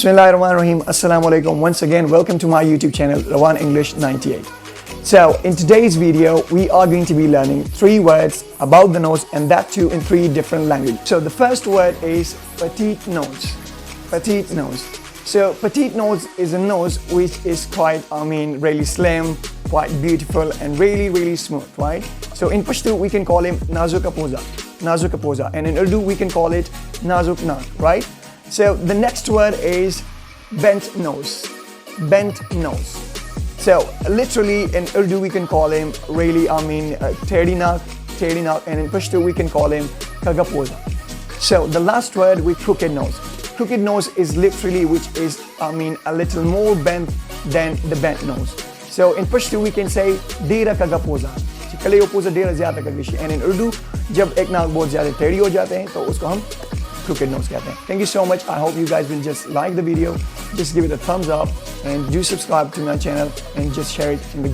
Bismillahirrahmanirrahim. Assalamu alaikum. Once again, welcome to my YouTube channel, Rawan English 98. So, in today's video, we are going to be learning 3 words about the nose, and that too in 3 different languages. So, the first word is petite nose. Petite nose. So, petite nose is a nose which is quite, really slim, quite beautiful, and really smooth, right? So, in Pashto, we can call him Nazuk Apoza. Nazuk Apoza. And in Urdu, we can call it Nazuk Nak, right? So the next word is bent nose. Bent nose. So literally in Urdu we can call him tedi nak, and in Pashto we can call him kagapoza. So the last word with crooked nose. Crooked nose is literally which is a little more bent than the bent nose. So in Pashto we can say dera kagapoza. कले opoza dera ज़्यादा कगविशी. And in Urdu जब एक नाक बहुत ज़्यादा टेढ़ी हो जाते हैं तो उसको हम crooked nose कहते हैं. Thank you so much. I hope you guys will just like the video, just give it a thumbs up, and do subscribe to my channel and just share it in the